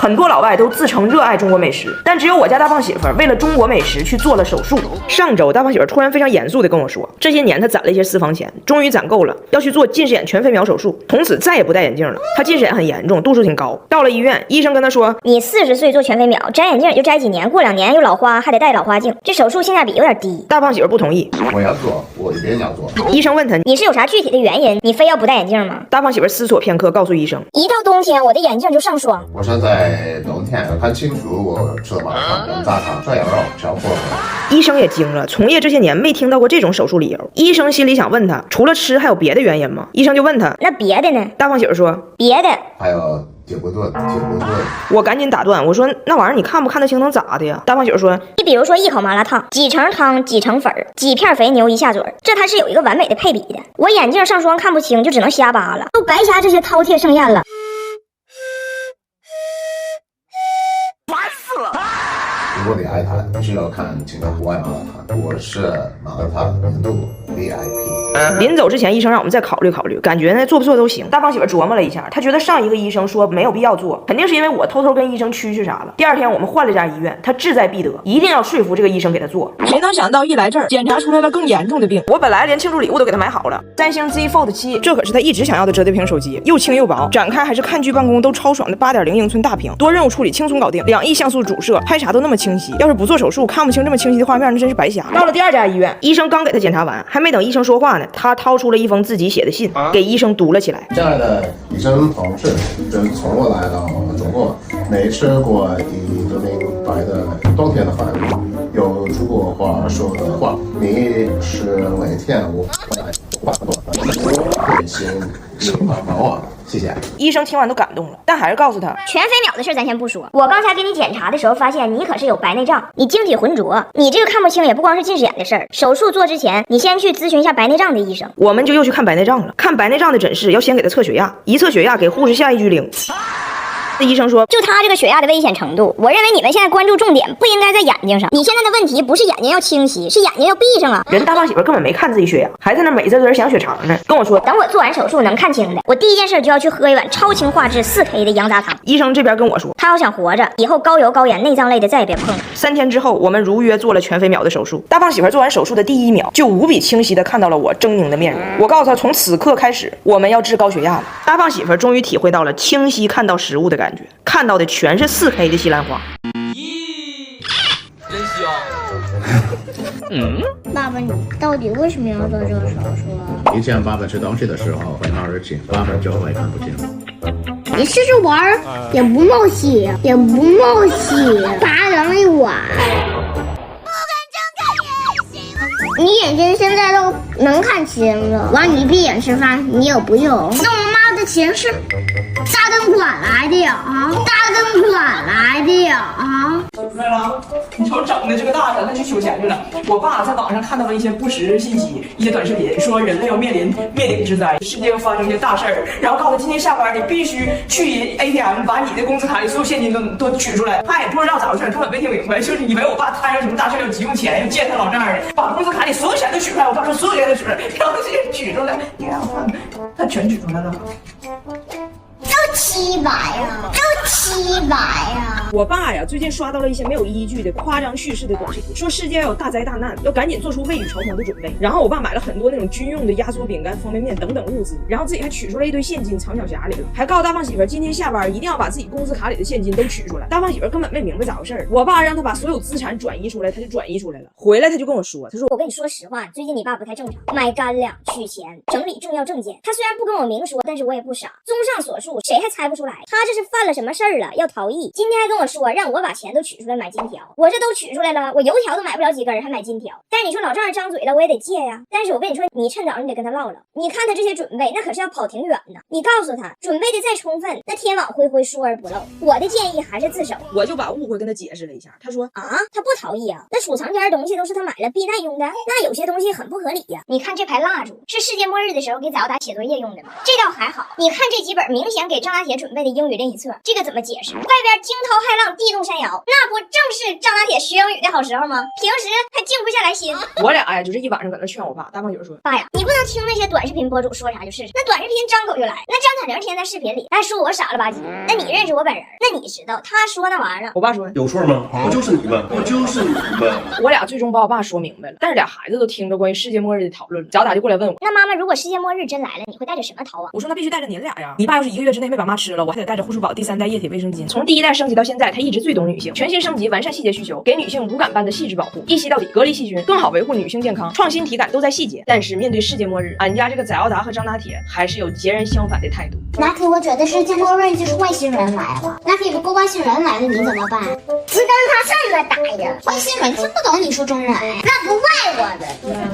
很多老外都自称热爱中国美食，但只有我家大胖媳妇为了中国美食去做了手术。上周大胖媳妇突然非常严肃地跟我说，这些年她攒了一些私房钱，终于攒够了，要去做近视眼全飞秒手术，从此再也不戴眼镜了。她近视眼很严重，度数挺高。到了医院，医生跟她说，你40岁做全飞秒，摘眼镜就摘几年，过2年又老花，还得戴老花镜，这手术性价比有点低。大胖媳妇不同意，我要做，我一定要做。医生问她，你是有啥具体的原因，你非要不戴眼镜吗？大胖媳妇思索片刻，告诉医生，一到冬天我的眼镜就上霜。我是在冬天要看清楚，我吃的麻糖、羊杂汤、涮羊肉、小火锅。医生也惊了，从业这些年没听到过这种手术理由。医生心里想问他，除了吃还有别的原因吗？医生就问他，那别的呢？大胖媳妇说，别的还有铁不炖。我赶紧打断，我说那玩意儿你看不看得清能咋的呀？大胖媳妇说，你比如说一口麻辣烫，几成汤几成粉，几片肥牛一下嘴，这它是有一个完美的配比的。我眼镜上霜看不清，就只能瞎扒了，都白瞎这些饕餮盛宴了。如果你爱它，必须要看清楚外麻辣烫。我是麻辣烫年度 VIP。临走之前，医生让我们再考虑考虑，感觉呢做不做都行。大胖媳妇琢磨了一下，她觉得上一个医生说没有必要做，肯定是因为我偷偷跟医生蛐啥了。第二天我们换了家医院，她志在必得，一定要说服这个医生给她做。谁能想到一来这儿，检查出来了更严重的病。我本来连庆祝礼物都给她买好了，三星 Z Fold 7，这可是她一直想要的折叠屏手机，又轻又薄，展开还是看剧办公都超爽的8.0英寸大屏，多任务处理轻松搞定，2亿像素主摄，拍啥都那么清晰。要是不做手术，看不清这么清晰的画面，那真是白瞎。到了第二家医院，医生刚给她检查完，还没等医生说话呢，她掏出了一封自己写的信，给医生读了起来。亲爱的医生同事，自从我来到中国，没吃过一个明白的冬天的饭，有中国话说的话，你是每天我会心你帮帮我，谢谢。医生听完都感动了，但还是告诉他，全飞秒的事咱先不说，我刚才给你检查的时候发现你可是有白内障，你晶体浑浊，你这个看不清也不光是近视眼的事儿。手术做之前，你先去咨询一下白内障的医生。我们就又去看白内障了。看白内障的诊室要先给他测血压，一测血压给护士下一句灵。医生说，就他这个血压的危险程度，我认为你们现在关注重点不应该在眼睛上。你现在的问题不是眼睛要清晰，是眼睛要闭上啊。人大胖媳妇根本没看自己血压，还在那美滋滋想血肠呢，跟我说等我做完手术能看清的，我第一件事就要去喝一碗超清画质4K 的羊杂汤。医生这边跟我说，他要想活着，以后高油高盐内脏类的再也别碰了。3天之后，我们如约做了全飞秒的手术。大胖媳妇做完手术的第1秒，就无比清晰的看到了我狰狞的面容。我告诉他，从此刻开始，我们要治高血压了。大胖媳妇终于体会到了清晰看到食物的感觉，看到的全是4K 的西兰花。真香。爸爸，你到底为什么要做这个手术啊？以前爸爸吃东西的时候会冒热气，爸爸就会看不清。你试试玩儿，也不冒险，也不冒险，拔人一碗。你眼睛现在都能看清了，完你闭眼吃饭，你有不用？那我妈的钱是大灯管来的呀啊！大灯管来的呀啊！出来了，你瞅整的这个大人，他去取钱去了。我爸在网上看到了一些不实信息，一些短视频，说人类要面临灭顶之灾，世界要发生一些大事儿，然后告诉他今天下班你必须去 ATM 把你的工资卡里所有现金都取出来。他也不知道咋回事，根本没听明白，就是以为我爸摊上什么大事要急用钱，要见他老丈人，把工资卡里所有钱都取出来。我爸说所有钱都取出来，然后这些取出来，你看我看，他全取出来了。都700呀，都700呀！我爸呀，最近刷到了一些没有依据的夸张叙事的短视频，说世界要有大灾大难，要赶紧做出未雨绸缪的准备。然后我爸买了很多那种军用的压缩饼干、方便面等等物资，然后自己还取出来一堆现金藏小匣里了，还告诉大胖媳妇今天下班一定要把自己工资卡里的现金都取出来。大胖媳妇根本没明白咋回事，我爸让他把所有资产转移出来，他就转移出来了。回来他就跟我说，他说我跟你说实话，最近你爸不太正常，买干粮、取钱、整理重要证件。他虽然不跟我明说，但是我也不傻。综上所述，谁还猜不出来他这是犯了什么事儿了？要逃逸。今天还跟我说让我把钱都取出来买金条，我这都取出来了，我油条都买不了几根，还买金条。但是你说老丈人张嘴了，我也得借呀。但是我跟你说，你趁早你得跟他唠唠。你看他这些准备，那可是要跑挺远呢。你告诉他，准备的再充分，那天网恢恢，疏而不漏。我的建议还是自首。我就把误会跟他解释了一下，他说啊，他不逃逸啊，那储藏间的东西都是他买了避难用的，那有些东西很不合理呀。你看这排蜡烛是世界末日的时候给早达写作业用的吗？这倒还好。你看这几本明显给张大铁准备的英语练习册，这个怎么解释？外边惊涛浪，地动山摇，那不正是张大铁学英语的好时候吗？平时还静不下来心。我俩呀，就这一晚上搁那劝我爸。大胖姐说：“爸呀，你不能听那些短视频博主说啥就是啥，那短视频张口就来，那张彩玲天天在视频里还说我傻了吧唧。那你认识我本人，那你知道他说那玩意儿。”我爸说：“有错吗？不就是你们，不就是你们。”我俩最终把我爸说明白了，但是俩孩子都听着关于世界末日的讨论，早打就过来问我。那妈妈，如果世界末日真来了，你会带着什么逃啊？我说那必须带着你俩呀！你爸要是1个月之内没把妈吃了，我还得带着护舒宝第3代液体卫生巾。从第1代升级到现在，他一直最懂女性，全新升级完善细节需求，给女性无感般的细致保护，一吸到底，隔离细菌，更好维护女性健康，创新体感都在细节。但是面对世界末日，俺家这个载奥达和张大铁还是有截然相反的态度。那可我觉得世界末日就是外星人来了。那可如果外星人来了，你怎么办？只当他这么打呀！外星人听不懂你说中文，那不怪我的，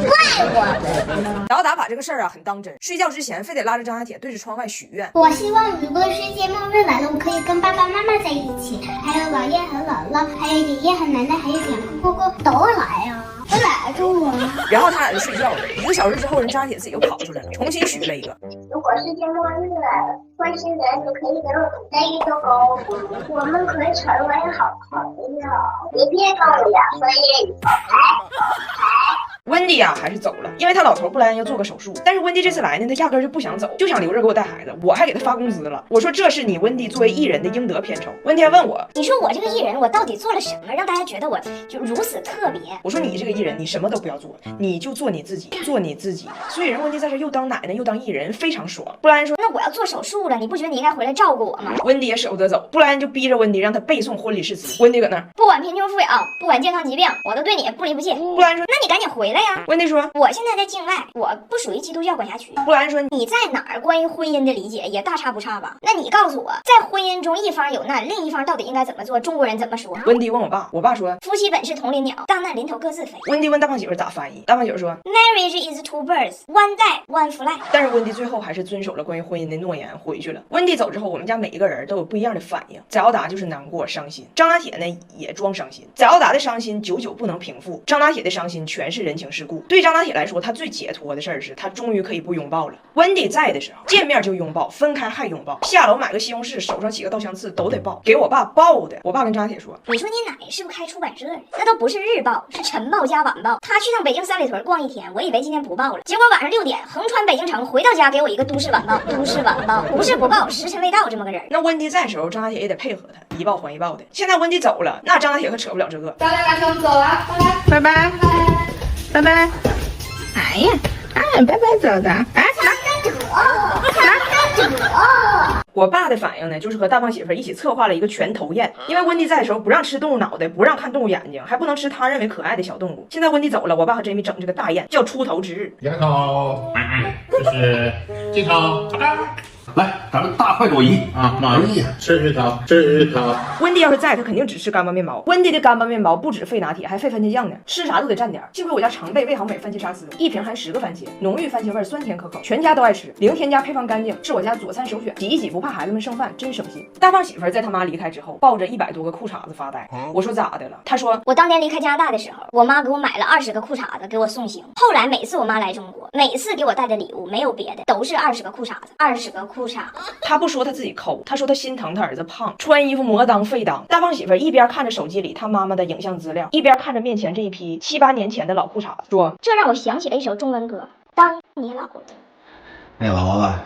怪我的。载奥达把这个事儿啊很当真，睡觉之前非得拉着张大铁对着窗外许愿。我希望如果世界末日来了，我可以跟爸爸妈妈在一起，还有姥爷和姥姥，还有爷爷和奶奶，还有两个哥哥都来呀。都来着我。然后他俩就睡觉了。1个小时之后，人张大铁自己又跑出来了，重新许了一个。如果世界末日来了，外星人就可以给我们带一个高度，我们可以成为好朋友。你别跟我2分英语，温迪呀还是走了，因为他老头布莱恩要做个手术。但是温迪这次来呢，他压根就不想走，就想留着给我带孩子。我还给他发工资了。我说这是你温迪作为艺人的应得片酬。温迪还问我，你说我这个艺人，我到底做了什么，让大家觉得我就如此特别？我说你这个艺人，你什么都不要做，你就做你自己，做你自己。所以人温迪在这又当奶奶又当艺人，非常爽。布莱恩说，那我要做手术了，你不觉得你应该回来照顾我吗？温迪也舍不得走，布莱恩就逼着温迪让他背诵婚礼誓词。温迪搁那儿，不管贫穷富有，不管健康疾病，我都对你不离不弃。布莱恩说，那你赶紧回来呀。温迪说，我现在在境外，我不属于基督教管辖区。布莱恩说，你在哪儿关于婚姻的理解也大差不差吧？那你告诉我，在婚姻中一方有难，另一方到底应该怎么做？中国人怎么说？温迪问我爸，我爸说，夫妻本是同林鸟，大难临头各自飞。温迪问大胖媳妇咋翻译，大胖媳妇说 Marriage is two birds, one die, one fly。但是温迪最后还是遵守了关于婚姻的诺言，回去了。温迪走之后，我们家每一个人都有不一样的反应。载奥达就是难过伤心，张大铁呢也装伤心。载奥达的伤心久久不能平复，张大铁的伤心全是人情世故。对张大铁来说，他最解脱的事儿是他终于可以不拥抱了。温迪在的时候，见面就拥抱，分开还拥抱，下楼买个西红柿，手上起个稻香刺都得抱，给我爸抱的。我爸跟张大铁说，你说你奶是不是开出版社呀？那都不是日报，是晨报加晚报。他去趟北京三里屯逛一天，我以为今天不报了，结果晚上6点横穿北京城，回到家给我一个都市晚报。都市晚报不是不报，时辰未到这么个人。那温迪在的时候，张大铁也得配合他，一报还一报的。现在温迪走了，那张大铁可扯不了这个。咱俩先走了，拜拜，拜拜。哎呀，拜拜走的，哎，我爸的反应呢，就是和大胖媳妇一起策划了一个全头宴。因为温迪在的时候不让吃动物脑袋，不让看动物眼睛，还不能吃他认为可爱的小动物。现在温迪走了，我爸和 Jamie 整这个大宴，叫出头之日。扬头，这是镜头，来，咱们大快朵颐啊！满意，吃鱼头，吃鱼头。温迪要是在，他肯定只吃干巴面包。温迪的干巴面包不止费拿铁，还费番茄酱呢，吃啥都得蘸点。幸亏我家常备味好美番茄沙司，一瓶含10个番茄，浓郁番茄味，酸甜可口，全家都爱吃，零添加，配方干净，是我家佐餐首选。挤一挤不怕孩子们剩饭，真省心。大胖媳妇在他妈离开之后，抱着100多个裤衩子发呆。我说咋的了？他说我当年离开加拿大的时候，我妈给我买了20个裤衩子给我送行。后来每次我妈来中国，每次给我带的礼物没有别的，都是20个裤衩子，20个裤衩子。他不说他自己抠，他说他心疼他儿子胖，穿衣服磨裆费裆。大胖媳妇一边看着手机里他妈妈的影像资料，一边看着面前这一批7、8年前的老裤衩子，说这让我想起了一首中文歌，当你老了。那老了，